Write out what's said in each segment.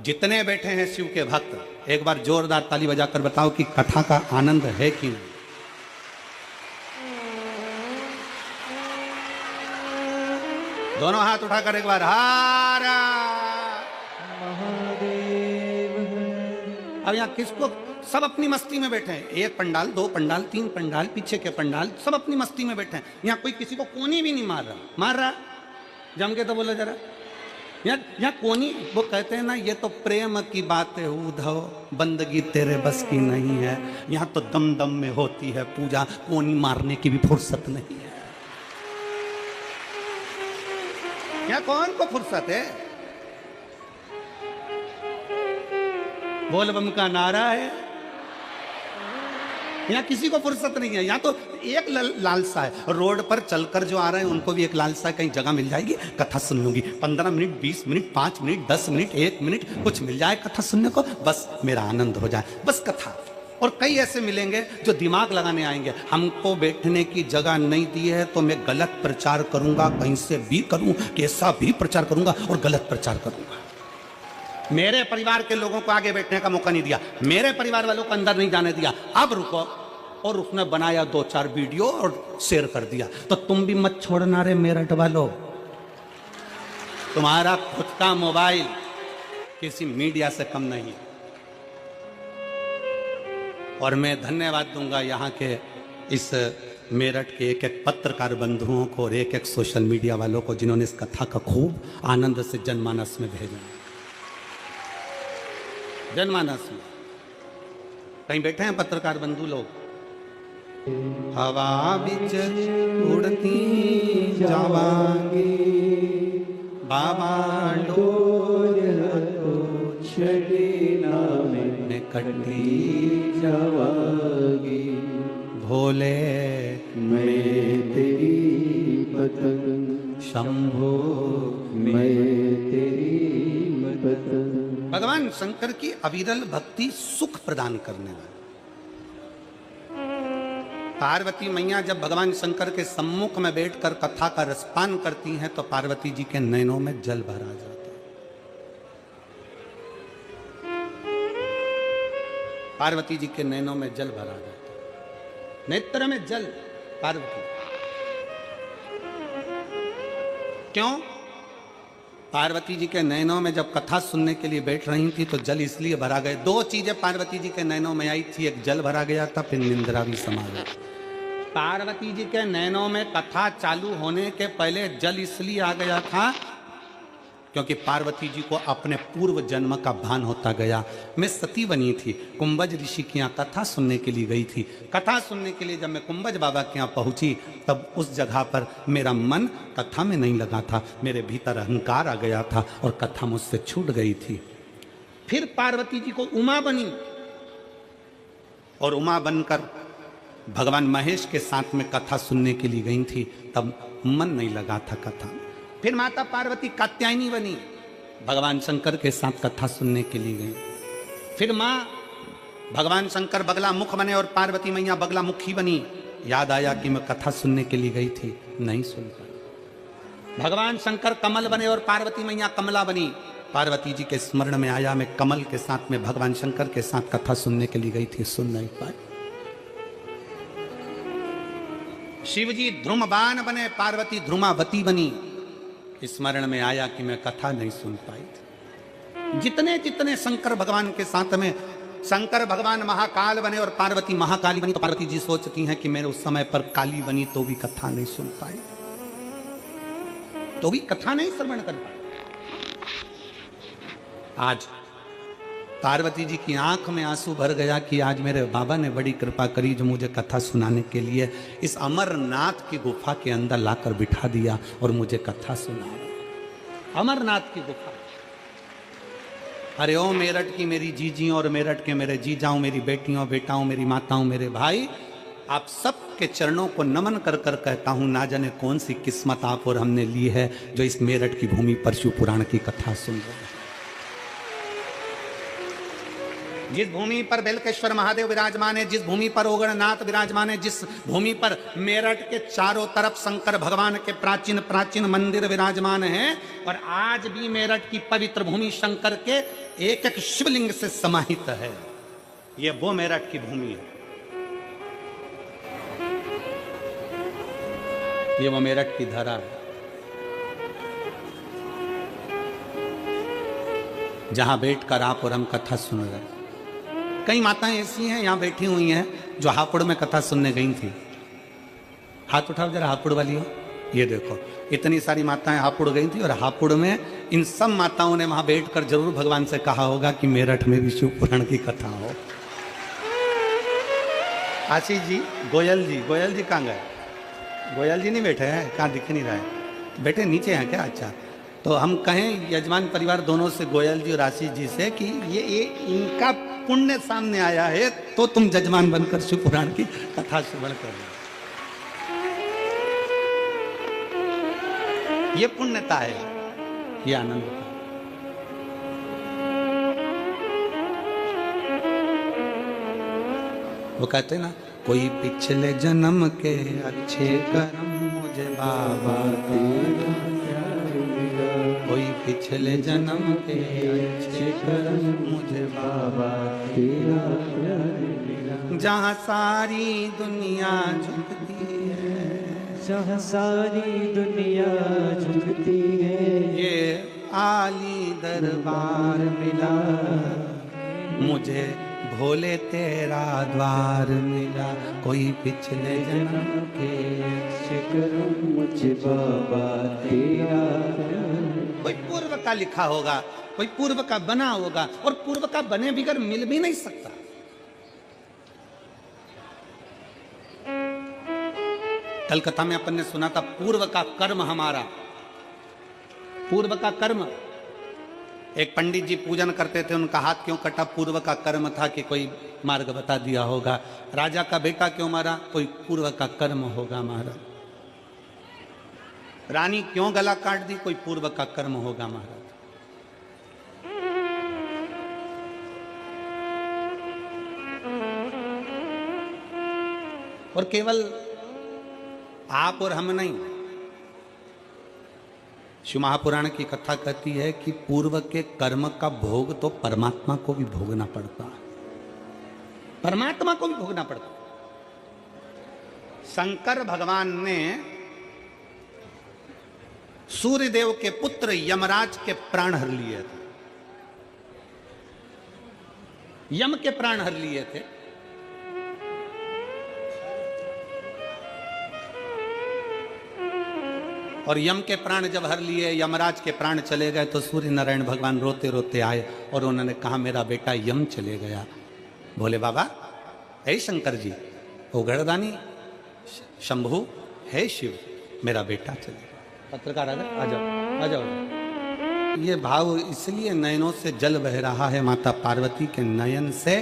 जितने बैठे हैं शिव के भक्त, एक बार जोरदार ताली बजाकर बताओ कि कथा का आनंद है कि नहीं। दोनों हाथ उठाकर एक बार हर महादेव। अब यहाँ किसको, सब अपनी मस्ती में बैठे हैं, एक पंडाल, दो पंडाल, तीन पंडाल, पीछे के पंडाल, सब अपनी मस्ती में बैठे हैं। यहाँ कोई किसी को कोनी भी नहीं मार रहा जम के तो बोला जरा। यहाँ कोनी, वो कहते हैं ना, ये तो प्रेम की बात है उद्धव, बंदगी तेरे बस की नहीं है। यहाँ तो दम दम में होती है पूजा, कोनी मारने की भी फुर्सत नहीं है। यहाँ कौन को फुर्सत है? बोल बम का नारा है, यहाँ किसी को फुर्सत नहीं है। यहाँ तो एक लालसा है, रोड पर चलकर जो आ रहे हैं उनको भी एक लालसा है, कहीं जगह मिल जाएगी कथा सुन लूंगी, 15 minute, 20 minute, 5 minute, 10 minute, 1 minute, कुछ मिल जाए कथा सुनने को, बस मेरा आनंद हो जाए, बस कथा। और कई ऐसे मिलेंगे जो दिमाग लगाने आएंगे, हमको बैठने की जगह नहीं दी है तो मैं गलत प्रचार करूंगा, कहीं से भी करूं, कैसा भी प्रचार करूंगा और गलत प्रचार करूंगा। मेरे परिवार के लोगों को आगे बैठने का मौका नहीं दिया, मेरे परिवार वालों को अंदर नहीं जाने दिया, अब रुको। और उसने बनाया 2-4 वीडियो और शेयर कर दिया। तो तुम भी मत छोड़ना रे मेरठ वालों, तुम्हारा खुद का मोबाइल किसी मीडिया से कम नहीं। और मैं धन्यवाद दूंगा यहाँ के इस मेरठ के एक एक पत्रकार बंधुओं को और एक एक सोशल मीडिया वालों को, जिन्होंने इस कथा का खूब आनंद से जनमानस में भेजा। जनमानस में कहीं बैठे हैं पत्रकार बंधु लोग, हवा बिच उड़ती जावांगी, बाबा डोर छड़ीना में कटी जावांगी, भोले मैं तेरी पतंग, शंभो मैं तेरी पतंग। भगवान शंकर की अविरल भक्ति सुख प्रदान करने वाली। पार्वती मैया जब भगवान शंकर के सम्मुख में बैठकर कथा का रसपान करती हैं तो पार्वती जी के नैनों में जल भरा जाता है। पार्वती जी के नैनों में जल भरा जाता है, नेत्र में जल। पार्वती क्यों? पार्वती जी के नैनों में जब कथा सुनने के लिए बैठ रही थी तो जल इसलिए भरा गए। 2 चीजें पार्वती जी के नैनों में आई थी, एक जल भरा गया था, फिर निंद्रा भी समा गई। पार्वती जी के नैनों में कथा चालू होने के पहले जल इसलिए आ गया था क्योंकि पार्वती जी को अपने पूर्व जन्म का भान होता गया। मैं सती बनी थी, कुंभज ऋषि के यहाँ कथा सुनने के लिए गई थी। कथा सुनने के लिए जब मैं कुंभज बाबा के यहाँ पहुंची तब उस जगह पर मेरा मन कथा में नहीं लगा था, मेरे भीतर अहंकार आ गया था और कथा मुझसे छूट गई थी। फिर पार्वती जी को उमा बनी और उमा बनकर भगवान महेश के साथ में कथा सुनने के लिए गई थी, तब मन नहीं लगा था कथा। फिर माता पार्वती कात्यायनी बनी, भगवान शंकर के साथ कथा सुनने के लिए गई। फिर माँ भगवान शंकर बगला मुख बने और पार्वती मैया बगला मुखी बनी। याद आया कि मैं कथा सुनने के लिए गई थी, नहीं सुन पाई। भगवान शंकर कमल बने और पार्वती मैया कमला बनी। पार्वती जी के स्मरण में आया मैं कमल के साथ में भगवान शंकर के साथ कथा सुनने के लिए गई थी, सुन नहीं पाई। शिवजी ध्रुमबान बने, पार्वती ध्रुमावती बनी। स्मरण में आया कि मैं कथा नहीं सुन पाई थी। जितने जितने शंकर भगवान के साथ में, शंकर भगवान महाकाल बने और पार्वती महाकाली बनी, तो पार्वती जी सोचती हैं कि मैं उस समय पर काली बनी तो भी कथा नहीं सुन पाई, तो भी कथा नहीं श्रवण कर पाई। आज पार्वती जी की आंख में आंसू भर गया कि आज मेरे बाबा ने बड़ी कृपा करी जो मुझे कथा सुनाने के लिए इस अमरनाथ की गुफा के अंदर लाकर बिठा दिया और मुझे कथा सुना। अमरनाथ की गुफा। अरे ओ मेरठ की मेरी जीजियों और मेरठ के मेरे जीजाओं, मेरी बेटियों बेटाओं, मेरी माताओं, मेरे भाई, आप सबके चरणों को नमन कर कर कहता हूं, ना जाने कौन सी किस्मत आप और हमने ली है जो इस मेरठ की भूमि पर शिव पुराण की कथा सुन रहे हैं। जिस भूमि पर बेलकेश्वर महादेव विराजमान है, जिस भूमि पर ओगणनाथ विराजमान है, जिस भूमि पर मेरठ के चारों तरफ शंकर भगवान के प्राचीन प्राचीन मंदिर विराजमान हैं, और आज भी मेरठ की पवित्र भूमि शंकर के एक एक शिवलिंग से समाहित है। ये वो मेरठ की भूमि है, ये वो मेरठ की धरा है जहां बैठकर आप और हम कथा सुन रहे हैं। कई माताएं ऐसी हैं यहां बैठी हुई हैं जो हापुड़ में कथा सुनने गई थी। हाथ उठाओ जरा, हापुड़ वाली हो। ये देखो, इतनी सारी माताएं हापुड़ गई थी, और हापुड़ में इन सब माताओं ने वहां बैठकर जरूर भगवान से कहा होगा कि मेरठ में भी शिव पुराण की कथा हो। आशीष जी, गोयल जी कहाँ गए? गोयल जी नहीं बैठे हैं, कहाँ दिख नहीं रहा है? बैठे नीचे हैं क्या? अच्छा, तो हम कहें यजमान परिवार दोनों से, गोयल जी और आशीष जी से, कि ये इनका पुण्य सामने आया है तो तुम जजमान बनकर शिव पुराण की कथा श्रवण कर लो। ये पुण्यता है, ये आनंद है। वो कहते ना, कोई पिछले जन्म के अच्छे कर्म मुझे बाबा तेरा, कोई पिछले जन्म के अच्छे कर्म मुझे बाबा तेरा, जहाँ सारी दुनिया झुकती है, जहाँ सारी दुनिया झुकती है, ये आली दरबार मिला मुझे, भोले तेरा द्वार मिला। कोई पिछले जन्म के अच्छे कर्म मुझे बाबा तेरा, कोई पूर्व का लिखा होगा, कोई पूर्व का बना होगा, और पूर्व का बने बिगर मिल भी नहीं सकता। कल कथा में अपन ने सुना था, पूर्व का कर्म हमारा, पूर्व का कर्म। एक पंडित जी पूजन करते थे, उनका हाथ क्यों कटा? पूर्व का कर्म था कि कोई मार्ग बता दिया होगा। राजा का बेटा क्यों मारा? कोई पूर्व का कर्म होगा मारा। रानी क्यों गला काट दी? कोई पूर्व का कर्म होगा महाराज। और केवल आप और हम नहीं, शिव महापुराण की कथा कहती है कि पूर्व के कर्म का भोग तो परमात्मा को भी भोगना पड़ता है, परमात्मा को भी भोगना पड़ता है। शंकर भगवान ने सूर्यदेव के पुत्र यमराज के प्राण हर लिए थे, यम के प्राण हर लिए थे। और यम के प्राण जब हर लिए, यमराज के प्राण चले गए, तो सूर्य नारायण भगवान रोते रोते आए और उन्होंने कहा, मेरा बेटा यम चले गया। बोले बाबा, हे शंकर जी, ओ गणदानी शंभु, हे शिव, मेरा बेटा चले गया। पत्रकार आ जाओ, आ जाओ। ये भाव इसलिए नयनों से जल बह रहा है माता पार्वती के नयन से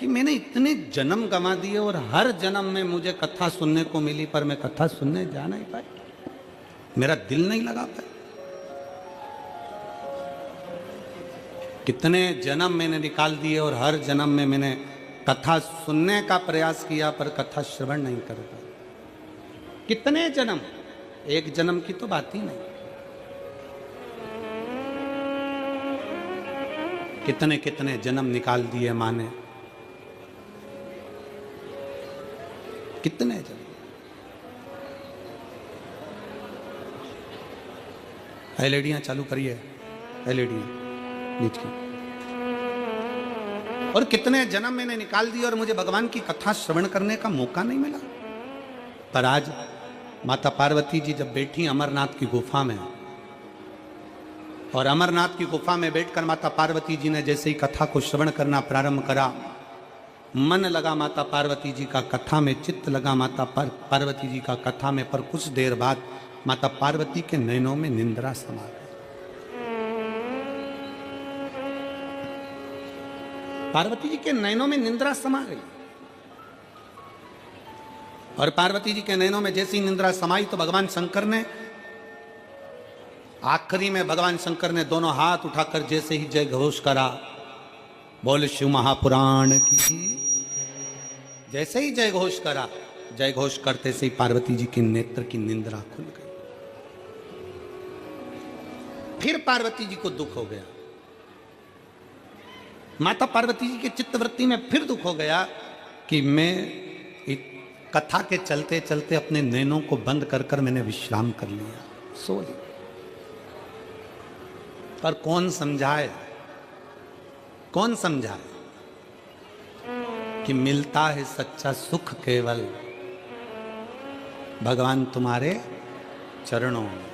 कि मैंने इतने जन्म गंवा दिए और हर जन्म में मुझे कथा सुनने को मिली, पर मैं कथा सुनने जा नहीं पाई, मेरा दिल नहीं लगा पाया। कितने जन्म मैंने निकाल दिए और हर जन्म में मैंने कथा सुनने का प्रयास किया, पर कथा श्रवण नहीं कर पाया। कितने जन्म, एक जन्म की तो बात ही नहीं। कितने कितने जन्म निकाल दिए माँ ने, कितने जन्म। एलईडियां चालू करिए, एलईडियां नीचे। और कितने जन्म मैंने निकाल दिए और मुझे भगवान की कथा श्रवण करने का मौका नहीं मिला। पर आज माता पार्वती जी जब बैठी अमरनाथ की गुफा में, और अमरनाथ की गुफा में बैठकर माता पार्वती जी ने जैसे ही कथा को श्रवण करना प्रारंभ करा, मन लगा माता पार्वती जी का कथा में, चित्त लगा माता पार्वती जी का कथा में। पर कुछ देर बाद माता पार्वती के नयनों में निंद्रा समा गई। पार्वती जी के नयनों में निंद्रा समा गई। और पार्वती जी के नयनों में जैसी निंद्रा समाई तो भगवान शंकर ने, आखिरी में भगवान शंकर ने दोनों हाथ उठाकर जैसे ही जय घोष करा, बोल शिव महापुराण की। जैसे ही जय घोष करा, जय घोष करते से ही पार्वती जी के नेत्र की निंद्रा खुल गई। फिर पार्वती जी को दुख हो गया, माता पार्वती जी के चित्तवृत्ति में फिर दुख हो गया कि मैं कथा के चलते चलते अपने नैनों को बंद कर कर मैंने विश्राम कर लिया, सो लिया। पर कौन समझाए, कौन समझाए कि मिलता है सच्चा सुख केवल भगवान तुम्हारे चरणों में।